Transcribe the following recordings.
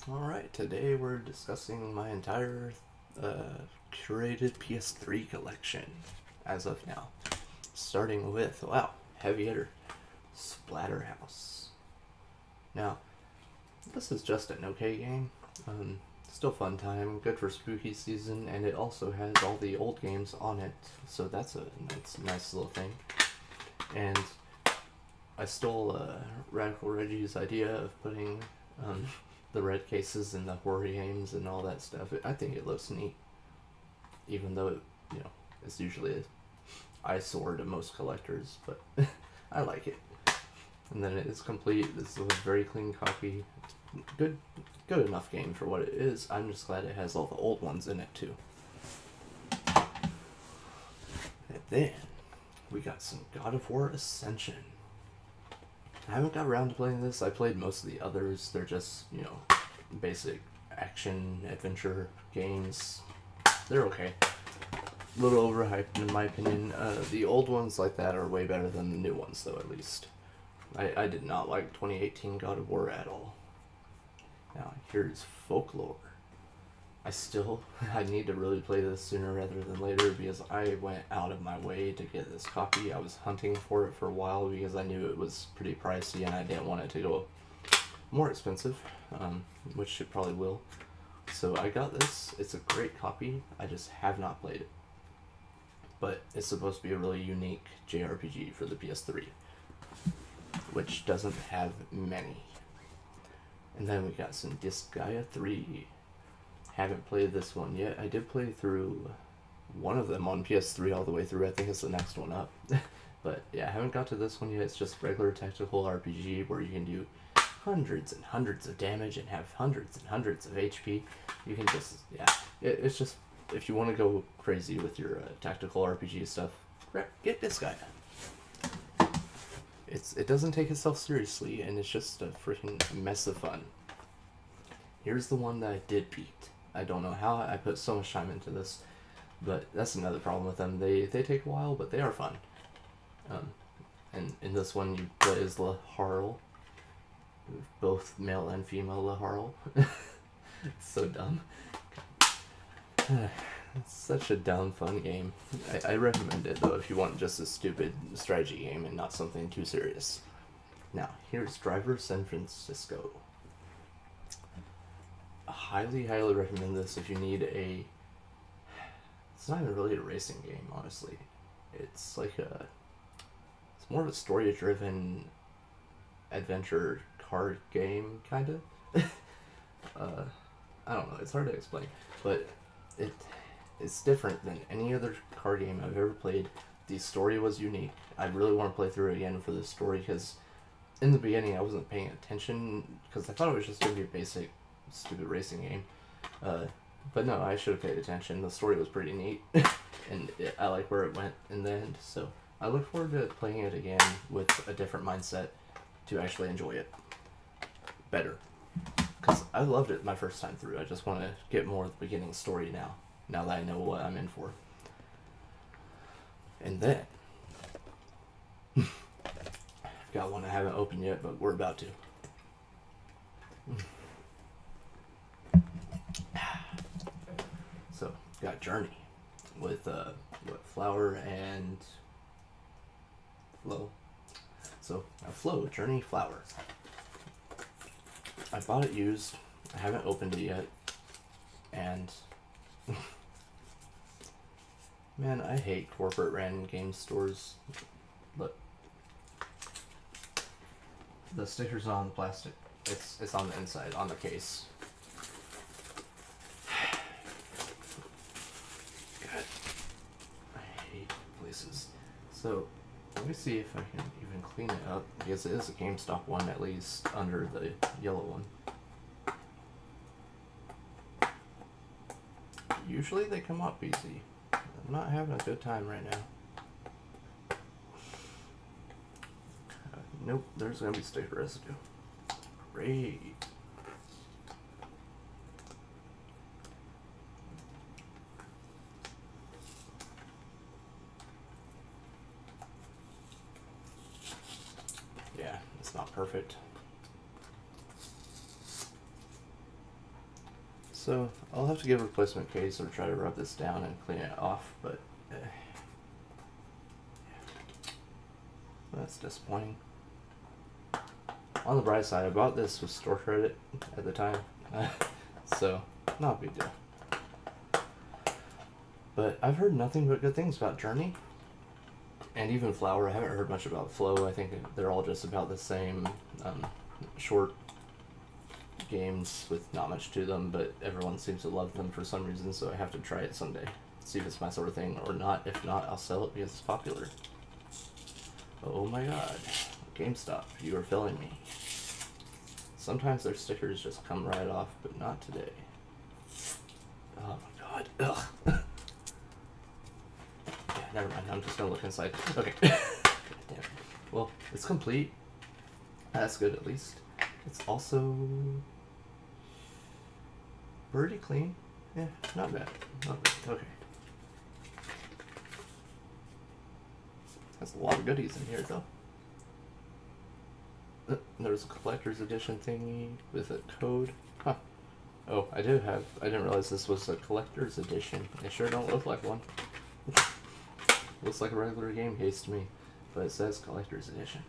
Alright, today we're discussing my entire curated PS3 collection as of now. Starting with, wow, heavy hitter, Splatterhouse. Now, this is just an okay game. Still fun time, good for spooky season, and it also has all the old games on it, so that's a nice little thing. And I stole Radical Reggie's idea of putting the red cases and the horror games and all that stuff. I think it looks neat, even though it's usually an eyesore to most collectors, but I like it. And then it's complete. This is a very clean copy. Good enough game for what it is. I'm just glad it has all the old ones in it too. And then we got some God of War Ascension. I haven't got around to playing this. I played most of the others. They're just, basic action adventure games. They're okay. A little overhyped in my opinion. The old ones like that are way better than the new ones, though, at least. I did not like 2018 God of War at all. Now, here's Folklore. I need to really play this sooner rather than later because I went out of my way to get this copy. I was hunting for it for a while because I knew it was pretty pricey and I didn't want it to go more expensive, which it probably will. So I got this. It's a great copy. I just have not played it. But it's supposed to be a really unique JRPG for the PS3, which doesn't have many. And then we got some Disgaea 3. Haven't played this one yet. I did play through one of them on PS3 all the way through. I think it's the next one up. But yeah, I haven't got to this one yet. It's just regular tactical RPG where you can do hundreds and hundreds of damage and have hundreds and hundreds of HP. You can just, it's just, if you want to go crazy with your tactical RPG stuff, get Disgaea. It doesn't take itself seriously, and it's just a freaking mess of fun. Here's the one that I did beat. I don't know how I put so much time into this, but that's another problem with them. They take a while, but they are fun. And in this one, you play as Laharl, both male and female Laharl. It's so dumb. It's such a dumb, fun game. I recommend it, though, if you want just a stupid strategy game and not something too serious. Now, here's Driver San Francisco. I highly recommend this if you need a... It's not even really a racing game, honestly. It's like it's more of a story-driven adventure card game, kind of. I don't know, it's hard to explain, but it's different than any other card game I've ever played. The story was unique. I really want to play through it again for the story, because in the beginning I wasn't paying attention, because I thought it was just going to be a basic, stupid racing game. But no, I should have paid attention. The story was pretty neat, and I like where it went in the end, so I look forward to playing it again with a different mindset to actually enjoy it better. Because I loved it my first time through. I just want to get more of the beginning story now that I know what I'm in for. And then, got one I haven't opened yet, but we're about to. So, got Journey with Flower and Flow. So, Flow, Journey, Flower. I bought it used. I haven't opened it yet. And man, I hate corporate random game stores. Look. The sticker's not on the plastic. It's on the inside, on the case. God. I hate places. So, let me see if I can even clean it up, because it is a GameStop one, at least, under the yellow one. Usually they come up easy. I'm not having a good time right now. Nope, there's gonna be sticker residue. Great. Yeah, it's not perfect. So I'll have to get a replacement case or try to rub this down and clean it off, but that's disappointing. On the bright side, I bought this with store credit at the time, so not a big deal. But I've heard nothing but good things about Journey, and even Flower. I haven't heard much about Flow. I think they're all just about the same, short games with not much to them, but everyone seems to love them for some reason, so I have to try it someday. See if it's my sort of thing or not. If not, I'll sell it because it's popular. Oh my god. GameStop, you are filling me. Sometimes their stickers just come right off, but not today. Oh my god. Ugh. Yeah, never mind. I'm just gonna look inside. Okay. Damn. Well, it's complete. That's good at least. It's also pretty clean. Yeah, not bad. Not bad. Okay. There's a lot of goodies in here, though. There's a collector's edition thingy with a code. Huh. Oh, I didn't realize this was a collector's edition. They sure don't look like one. Looks like a regular game case to me, but it says collector's edition.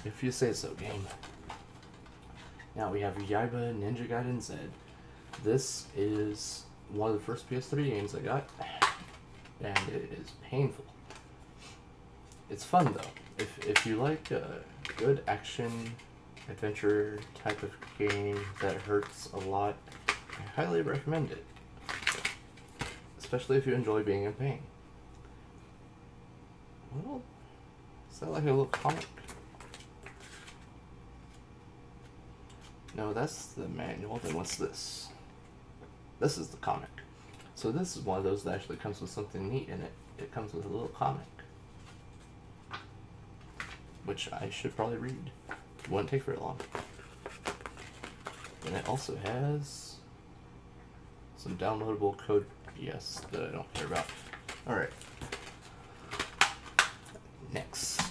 If you say so, game. Now we have Yaiba Ninja Gaiden Z. This is one of the first PS3 games I got, and it is painful. It's fun though. If you like a good action adventure type of game that hurts a lot, I highly recommend it. Especially if you enjoy being in pain. Well, is that like a little comic? No, that's the manual. Then what's this? This is the comic. So this is one of those that actually comes with something neat in it. It comes with a little comic, which I should probably read. It wouldn't take very long. And it also has some downloadable code BS that I don't care about. Alright. Next,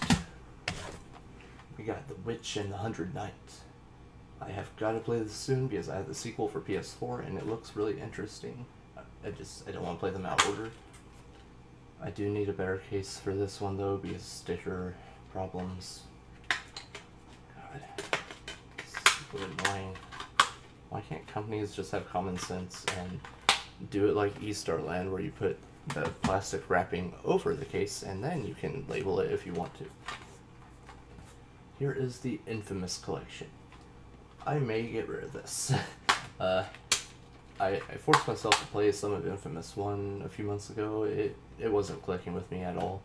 we got The Witch and the 100 Knights. I have got to play this soon because I have the sequel for PS4 and it looks really interesting. I don't want to play them out of order. I do need a better case for this one though because sticker problems. God, super annoying. Why can't companies just have common sense and do it like E-Star Land where you put the plastic wrapping over the case and then you can label it if you want to. Here is the Infamous collection. I may get rid of this. I forced myself to play some of Infamous 1 a few months ago. It wasn't clicking with me at all.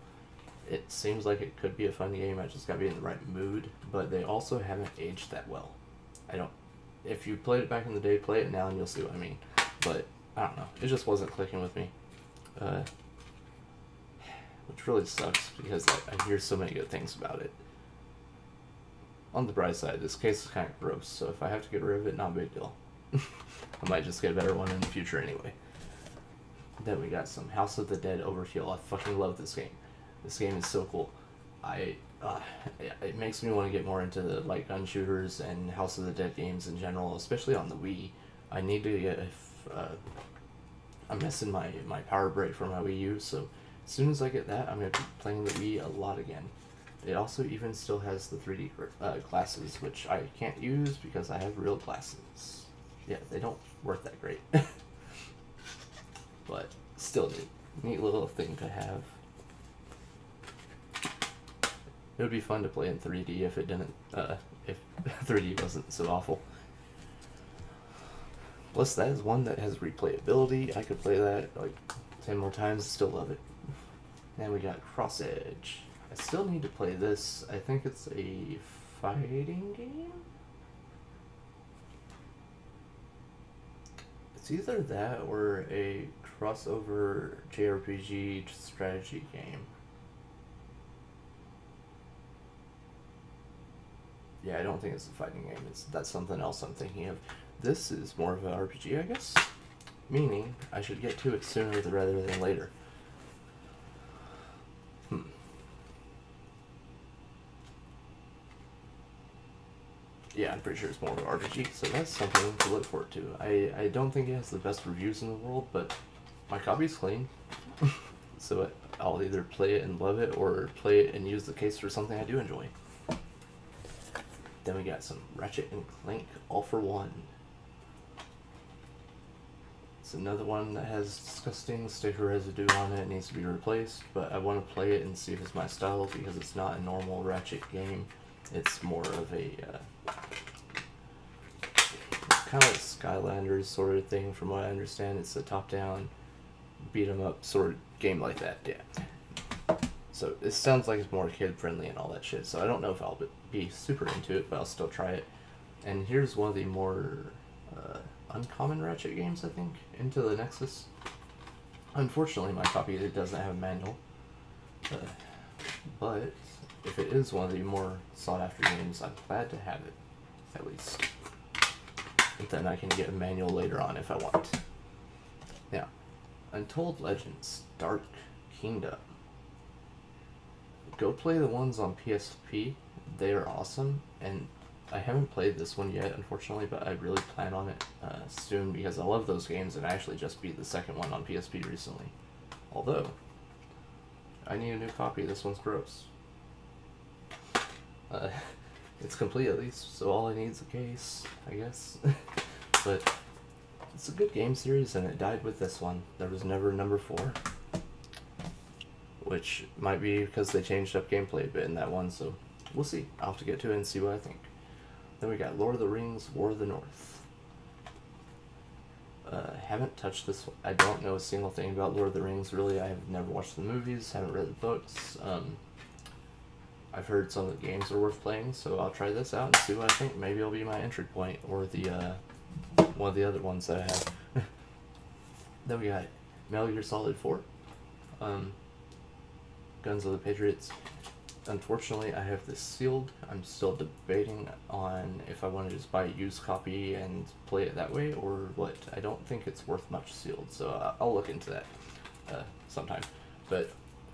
It seems like it could be a fun game, I just gotta be in the right mood, but they also haven't aged that well. If you played it back in the day, play it now and you'll see what I mean. But, I don't know, it just wasn't clicking with me. Which really sucks, because I hear so many good things about it. On the bright side, this case is kind of gross, so if I have to get rid of it, not a big deal. I might just get a better one in the future anyway. Then we got some House of the Dead Overkill. I fucking love this game. This game is so cool. It makes me want to get more into the light gun shooters and House of the Dead games in general, especially on the Wii. I need to get I'm missing my power brick for my Wii U, so as soon as I get that, I'm going to be playing the Wii a lot again. It also even still has the 3D glasses, which I can't use because I have real glasses. Yeah, they don't work that great. But still neat little thing to have. It would be fun to play in 3D if it didn't, if 3D wasn't so awful. Plus, that is one that has replayability. I could play that like 10 more times and still love it. And we got Cross Edge. I still need to play this. I think it's a fighting game? It's either that or a crossover JRPG strategy game. Yeah, I don't think it's a fighting game. That's something else I'm thinking of. This is more of an RPG, I guess? Meaning, I should get to it sooner rather than later. yeah, I'm pretty sure it's more of an RPG, so that's something to look forward to. I don't think it has the best reviews in the world, but my copy's clean. So I'll either play it and love it, or play it and use the case for something I do enjoy. Then we got some Ratchet and Clank All for One. It's another one that has disgusting sticker residue on it. It needs to be replaced, but I want to play it and see if it's my style, because it's not a normal Ratchet game. It's more of a kind of like Skylanders sort of thing, from what I understand. It's a top-down, beat-em-up sort of game like that, yeah. So it sounds like it's more kid-friendly and all that shit, so I don't know if I'll be super into it, but I'll still try it. And here's one of the more uncommon Ratchet games, I think, Into the Nexus. Unfortunately, my copy doesn't have a manual, but if it is one of the more sought-after games, I'm glad to have it, at least. And then I can get a manual later on if I want. Now, Untold Legends Dark Kingdom. Go play the ones on PSP. They are awesome, and I haven't played this one yet, unfortunately, but I really plan on it soon, because I love those games, and I actually just beat the second one on PSP recently. Although, I need a new copy. This one's gross. It's complete at least, so all I need is a case, I guess. But it's a good game series, and it died with this one. There was never number 4. Which might be because they changed up gameplay a bit in that one, so we'll see. I'll have to get to it and see what I think. Then we got Lord of the Rings, War of the North. Haven't touched this one. I don't know a single thing about Lord of the Rings, really. I have never watched the movies, haven't read the books. I've heard some of the games are worth playing, so I'll try this out and see what I think. Maybe it'll be my entry point, or the one of the other ones that I have. Then we got Metal Gear Solid 4. Guns of the Patriots. Unfortunately, I have this sealed. I'm still debating on if I want to just buy a used copy and play it that way, or what. I don't think it's worth much sealed, so I'll look into that sometime. But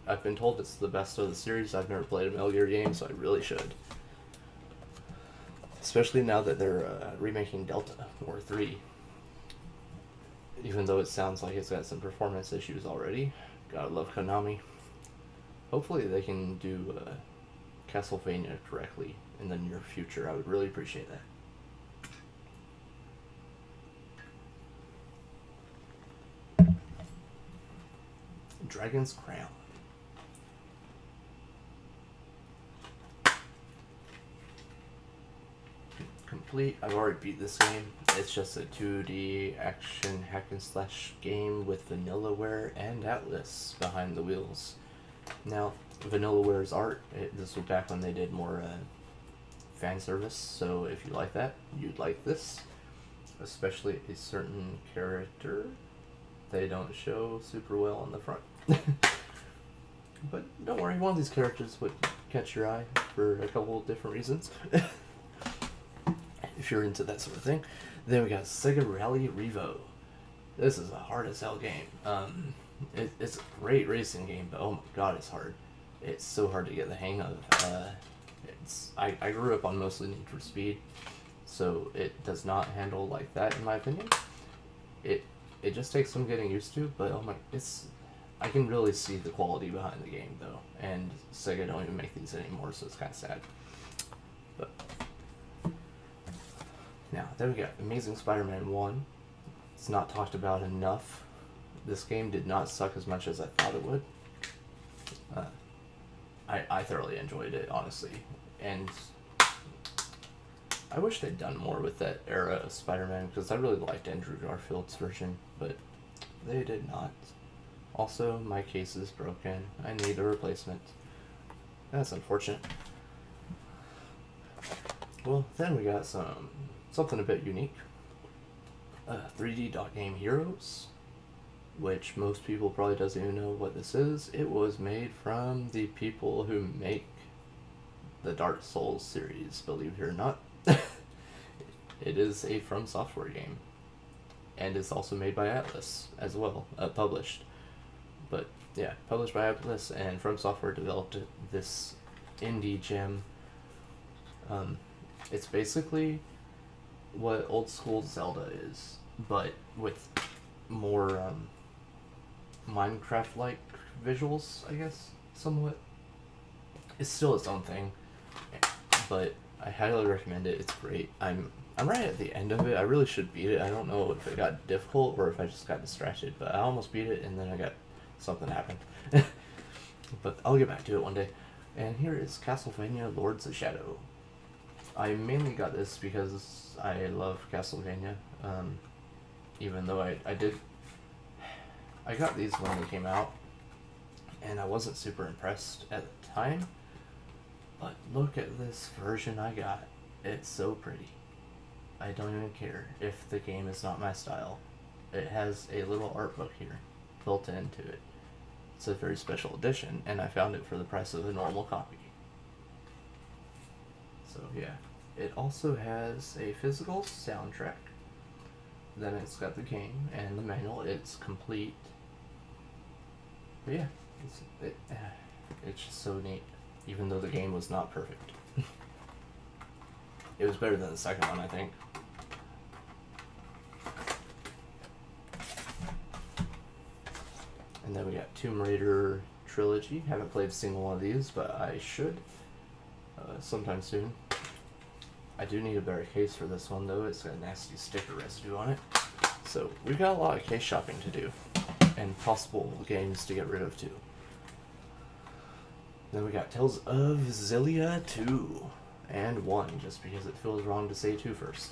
I've been told it's the best of the series. I've never played a Metal Gear game, so I really should. Especially now that they're remaking Delta, or 3. Even though it sounds like it's got some performance issues already. Gotta love Konami. Hopefully they can do Castlevania correctly in the near future. I would really appreciate that. Dragon's Crown. Complete. I've already beat this game. It's just a 2D action hack and slash game with Vanillaware and Atlas behind the wheels. Now, Vanillaware's art, this was back when they did more fan service, so if you like that, you'd like this. Especially a certain character they don't show super well on the front. But don't worry, one of these characters would catch your eye for a couple of different reasons. If you're into that sort of thing. Then we got Sega Rally Revo. This is a hard as hell game. It's a great racing game, but oh my god, it's hard. It's so hard to get the hang of. I grew up on mostly Need for Speed, so it does not handle like that in my opinion. It just takes some getting used to, but oh my, I can really see the quality behind the game though, and Sega don't even make these anymore, so it's kind of sad. But now, then we got Amazing Spider-Man 1. It's not talked about enough. This game did not suck as much as I thought it would. I thoroughly enjoyed it, honestly. And I wish they'd done more with that era of Spider-Man, because I really liked Andrew Garfield's version, but they did not. Also, my case is broken. I need a replacement. That's unfortunate. Well, then we got something a bit unique. 3D Dot Game Heroes, which most people probably doesn't even know what this is. It was made from the people who make the Dark Souls series, believe it or not. It is a From Software game, and it's also made by Atlas as well, published. But yeah, published by Atlas, and From Software developed this indie gem. It's basically what old school Zelda is, but with more Minecraft-like visuals, I guess, somewhat. It's still its own thing, but I highly recommend it. It's great. I'm right at the end of it. I really should beat it. I don't know if it got difficult or if I just got distracted, but I almost beat it and then I got something happened. But I'll get back to it one day. And here is Castlevania Lords of Shadow. I mainly got this because I love Castlevania. Even though I got these when they came out, and I wasn't super impressed at the time. But look at this version I got. It's so pretty. I don't even care if the game is not my style. It has a little art book here built into it. It's a very special edition, and I found it for the price of a normal copy. So yeah. It also has a physical soundtrack. Then it's got the game and the manual. It's complete. But yeah, it's just so neat. Even though the game was not perfect. It was better than the second one, I think. And then we got Tomb Raider Trilogy. Haven't played a single one of these, but I should sometime soon. I do need a better case for this one, though. It's got a nasty sticker residue on it. So we've got a lot of case shopping to do, and possible games to get rid of, too. Then we got Tales of Xillia 2 and 1, just because it feels wrong to say 2 first.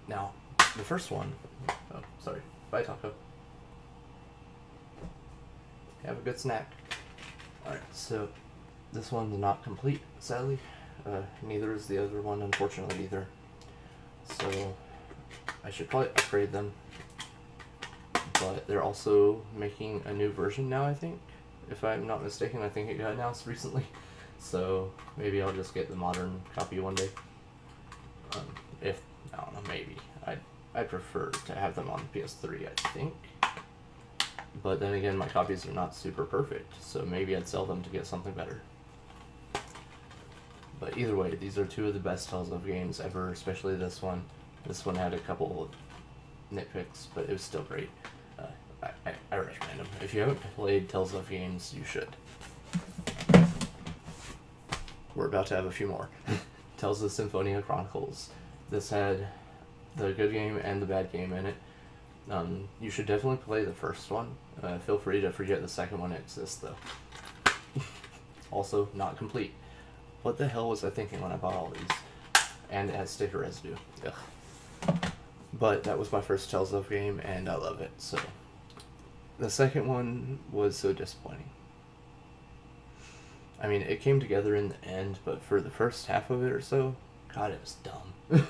Now, the first one... Oh, sorry. Bye, Taco. Have a good snack. Alright, so this one's not complete, sadly. Neither is the other one, unfortunately, either. So, I should probably upgrade them. But they're also making a new version now, I think. If I'm not mistaken, I think it got announced recently. So, maybe I'll just get the modern copy one day. I don't know, maybe. I'd prefer to have them on PS3, I think. But then again, my copies are not super perfect, so maybe I'd sell them to get something better. But either way, these are two of the best Tales of games ever, especially this one. This one had a couple of nitpicks, but it was still great. I recommend them. If you haven't played Tales of games, you should. We're about to have a few more. Tales of Symphonia Chronicles. This had the good game and the bad game in it. You should definitely play the first one. Feel free to forget the second one exists, though. Also, not complete. What the hell was I thinking when I bought all these? And it has sticker residue. Ugh. But that was my first Tales of game, and I love it, so... The second one was so disappointing. I mean, it came together in the end, but for the first half of it or so, God, it was dumb.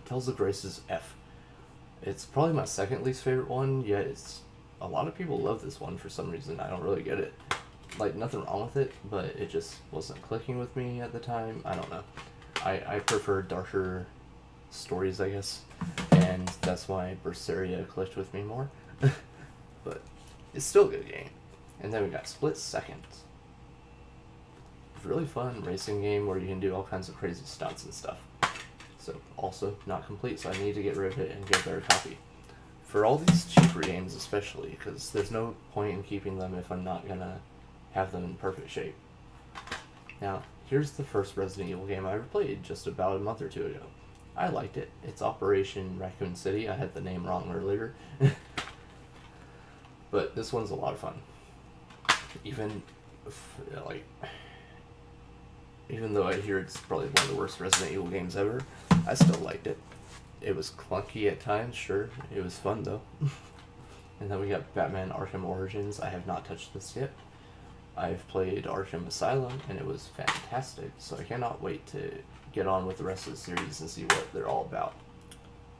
Tales of Grace is F. It's probably my second least favorite one, yet it's... A lot of people love this one for some reason. I don't really get it. Like, nothing wrong with it, but it just wasn't clicking with me at the time. I don't know. I prefer darker stories, I guess, and that's why Berseria clicked with me more. But it's still a good game. And then we got Split Second. Really fun racing game where you can do all kinds of crazy stunts and stuff. So, also not complete, so I need to get rid of it and get a better copy. For all these cheaper games especially, because there's no point in keeping them if I'm not gonna have them in perfect shape. Now, here's the first Resident Evil game I ever played just about a month or two ago. I liked it. It's Operation Raccoon City. I had the name wrong earlier. But this one's a lot of fun. Even though I hear it's probably one of the worst Resident Evil games ever, I still liked it. It was clunky at times, sure. It was fun, though. And then we got Batman Arkham Origins. I have not touched this yet. I've played Arkham Asylum, and it was fantastic, so I cannot wait to get on with the rest of the series and see what they're all about.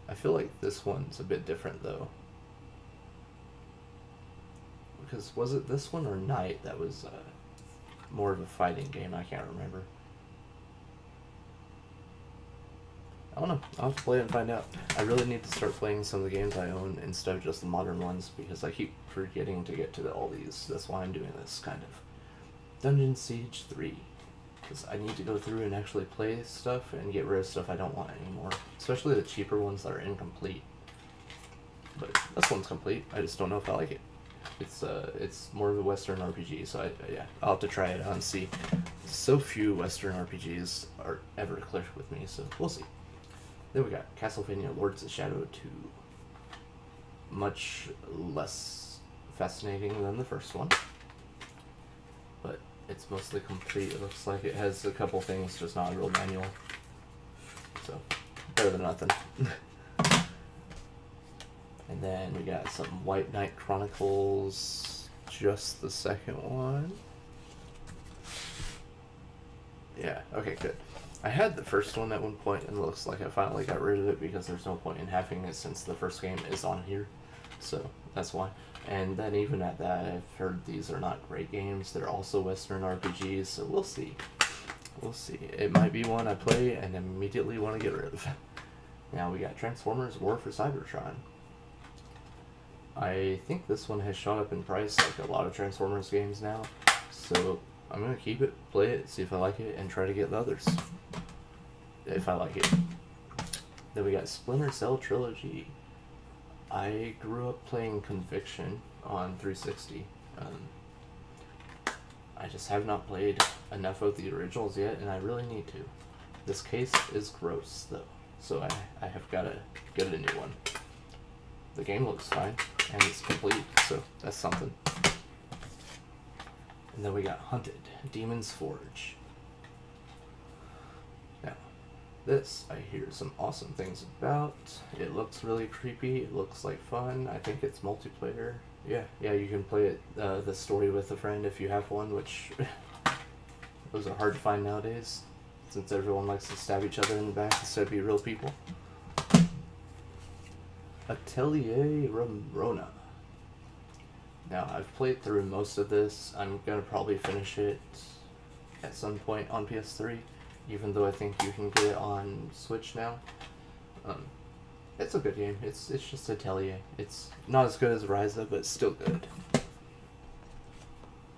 I feel like this one's a bit different, though. Because was it this one or Night that was more of a fighting game? I can't remember. I don't know. I'll have to play it and find out. I really need to start playing some of the games I own instead of just the modern ones, because I keep forgetting to get to all these. That's why I'm doing this, kind of. Dungeon Siege 3. because I need to go through and actually play stuff and get rid of stuff I don't want anymore, especially the cheaper ones that are incomplete. But this one's complete. I just don't know if I like it. It's more of a Western RPG, so yeah, I'll have to try it out and see. So few Western RPGs are ever click with me, so we'll see. Then we got Castlevania Lords of Shadow 2. Much less fascinating than the first one, but it's mostly complete. It looks like it has a couple things, just not a real manual. So, better than nothing. And then we got some White Knight Chronicles, just the second one. Yeah, okay, good. I had the first one at one point, and it looks like I finally got rid of it because there's no point in having it since the first game is on here. So, that's why. And then even at that, I've heard these are not great games. They're also Western RPGs, so we'll see. We'll see. It might be one I play and immediately want to get rid of. Now we got Transformers War for Cybertron. I think this one has shot up in price like a lot of Transformers games now, so I'm going to keep it, play it, see if I like it, and try to get the others, if I like it. Then we got Splinter Cell Trilogy. I grew up playing Conviction on 360. I just have not played enough of the originals yet, and I really need to. This case is gross, though, so I have got to get a new one. The game looks fine, and it's complete, so that's something. And then we got Hunted, Demon's Forge. Now, this I hear some awesome things about. It looks really creepy, it looks like fun. I think it's multiplayer. Yeah, you can play it, the story with a friend if you have one, which those are hard to find nowadays, since everyone likes to stab each other in the back instead of be real people. Atelier Ramona. Now, I've played through most of this. I'm going to probably finish it at some point on PS3, even though I think you can get it on Switch now. It's a good game. It's just Atelier. It's not as good as Ryza, but it's still good.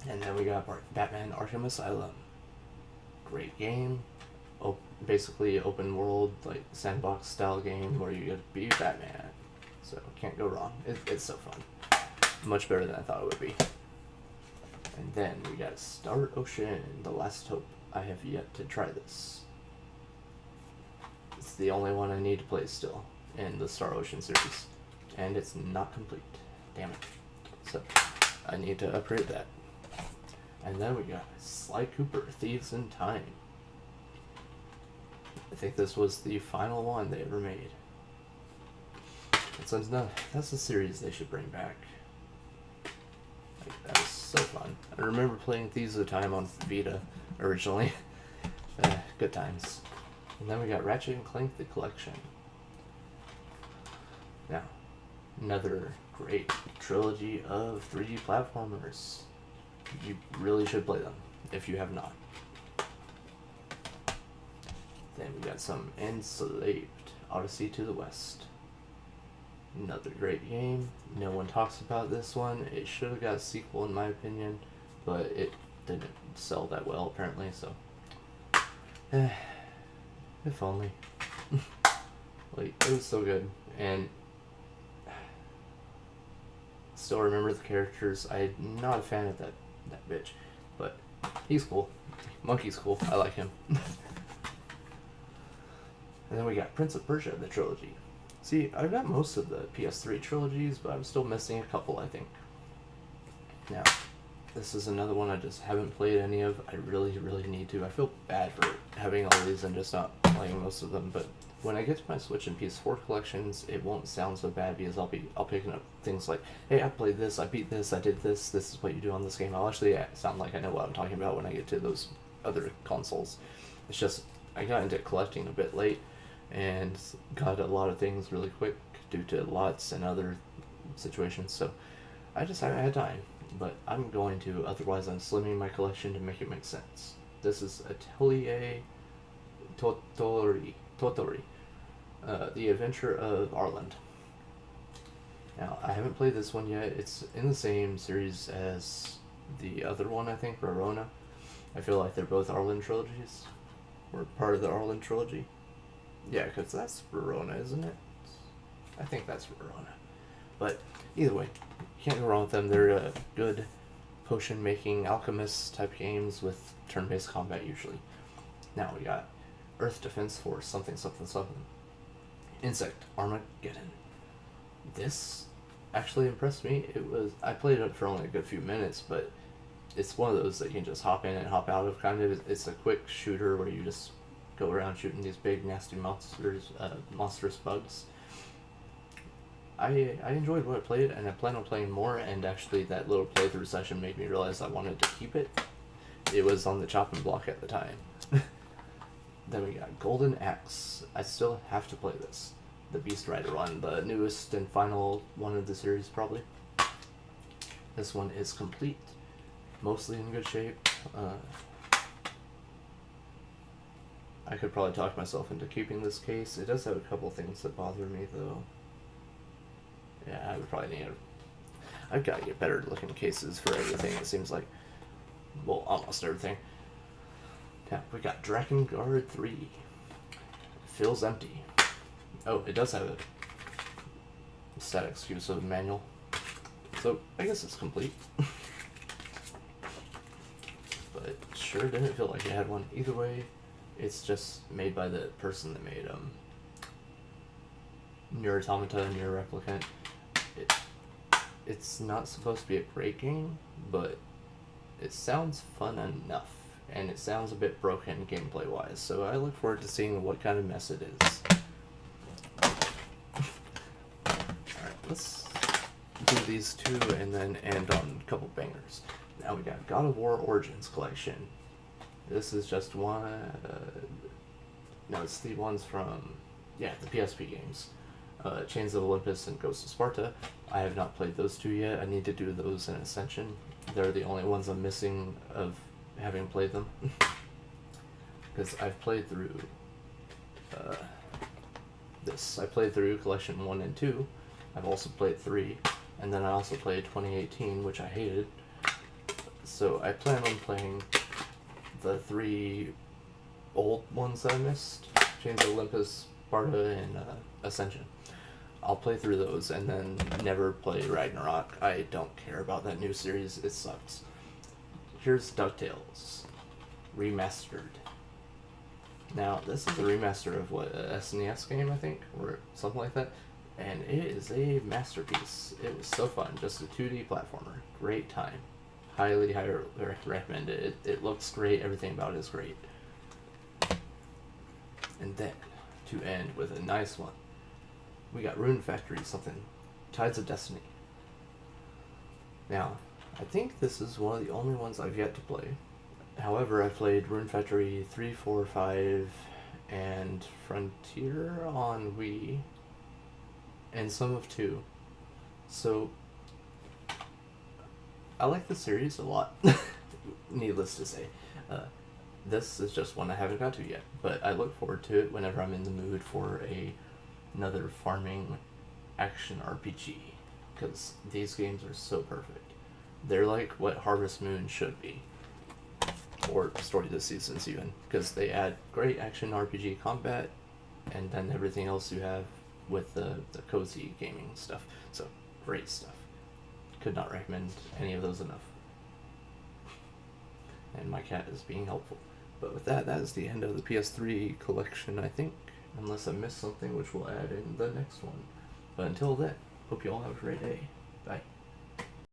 And then we got Batman Arkham Asylum. Great game. Basically open world, like sandbox style game where you get to be Batman. So, can't go wrong. It's so fun. Much better than I thought it would be. And then we got Star Ocean, The Last Hope. I have yet to try this. It's the only one I need to play still in the Star Ocean series. And it's not complete. Damn it. So, I need to upgrade that. And then we got Sly Cooper, Thieves in Time. I think this was the final one they ever made. That's a series they should bring back. Like, that was so fun. I remember playing Thieves of Time on Vita originally. Good times. And then we got Ratchet and Clank The Collection. Now, another great trilogy of 3D platformers. You really should play them if you have not. Then we got some Enslaved, Odyssey to the West. Another great game. No one talks about this one. It should have got a sequel in my opinion, but it didn't sell that well apparently, so if only. Like, it was so good, and still remember the characters. I'm not a fan of that bitch, but he's cool. Monkey's cool. I like him. And then we got Prince of Persia, the trilogy. See, I've got most of the PS3 trilogies, but I'm still missing a couple, I think. Now, this is another one I just haven't played any of. I really, really need to. I feel bad for having all these and just not playing most of them, but when I get to my Switch and PS4 collections, it won't sound so bad because I'll picking up things like, hey, I played this, I beat this, I did this, this is what you do on this game. I'll actually sound like I know what I'm talking about when I get to those other consoles. It's just, I got into collecting a bit late, and got a lot of things really quick due to lots and other situations, so I just haven't had time, but I'm going to, otherwise I'm slimming my collection to make it make sense. This is Atelier Totori, The Adventure of Arland. Now, I haven't played this one yet. It's in the same series as the other one, I think, Rorona. I feel like they're both Arlen trilogies, or part of the Arlen trilogy. Yeah, because that's Verona, isn't it? I think that's Verona. But either way, you can't go wrong with them. They're good potion making alchemist type games with turn-based combat usually. Now we got Earth Defense Force something something something. Insect Armageddon. This actually impressed me. I played it for only a good few minutes, but it's one of those that you can just hop in and hop out of kind of. It's a quick shooter where you just go around shooting these big nasty monstrous bugs. I enjoyed what I played, and I plan on playing more, and actually that little playthrough session made me realize I wanted to keep it. It was on the chopping block at the time. Then we got Golden Axe. I still have to play this. The Beast Rider one, the newest and final one of the series probably. This one is complete, mostly in good shape. I could probably talk myself into keeping this case. It does have a couple things that bother me though. Yeah, I would probably need I've got to get better looking cases for everything, it seems like. Well, almost everything. Now, we got Drakengard 3. Feels empty. Oh, it does have a static excuse of a manual. So, I guess it's complete. But it sure didn't feel like it had one. Either way, it's just made by the person that made Nier Automata, Nier Replicant. It's not supposed to be a great game, but it sounds fun enough, and it sounds a bit broken gameplay wise, so I look forward to seeing what kind of mess it is. Alright, let's do these two and then end on a couple bangers. Now we got God of War Origins Collection. This is just one, no, it's the ones from, the PSP games. Chains of Olympus and Ghost of Sparta. I have not played those two yet. I need to do those in Ascension. They're the only ones I'm missing of having played them. Because I've played through this. I played through Collection 1 and 2. I've also played 3. And then I also played 2018, which I hated. So I plan on playing the 3 old ones that I missed. Chains of Olympus, Sparta, and Ascension. I'll play through those and then never play Ragnarok. I don't care about that new series. It sucks. Here's DuckTales. Remastered. Now, this is a remaster of what, a SNES game, I think? Or something like that. And it is a masterpiece. It was so fun. Just a 2D platformer. Great time. Highly recommend it. It looks great. Everything about it is great. And then, to end with a nice one, we got Rune Factory something. Tides of Destiny. Now, I think this is one of the only ones I've yet to play. However, I played Rune Factory 3, 4, 5, and Frontier on Wii, and some of 2. So, I like the series a lot, needless to say. This is just one I haven't got to yet, but I look forward to it whenever I'm in the mood for another farming action RPG, because these games are so perfect. They're like what Harvest Moon should be, or Story of the Seasons even, because they add great action RPG combat, and then everything else you have with the cozy gaming stuff. So, great stuff. Could not recommend any of those enough. And my cat is being helpful. But with that, that is the end of the PS3 collection, I think. Unless I missed something, which we'll add in the next one. But until then, hope you all have a great day. Bye.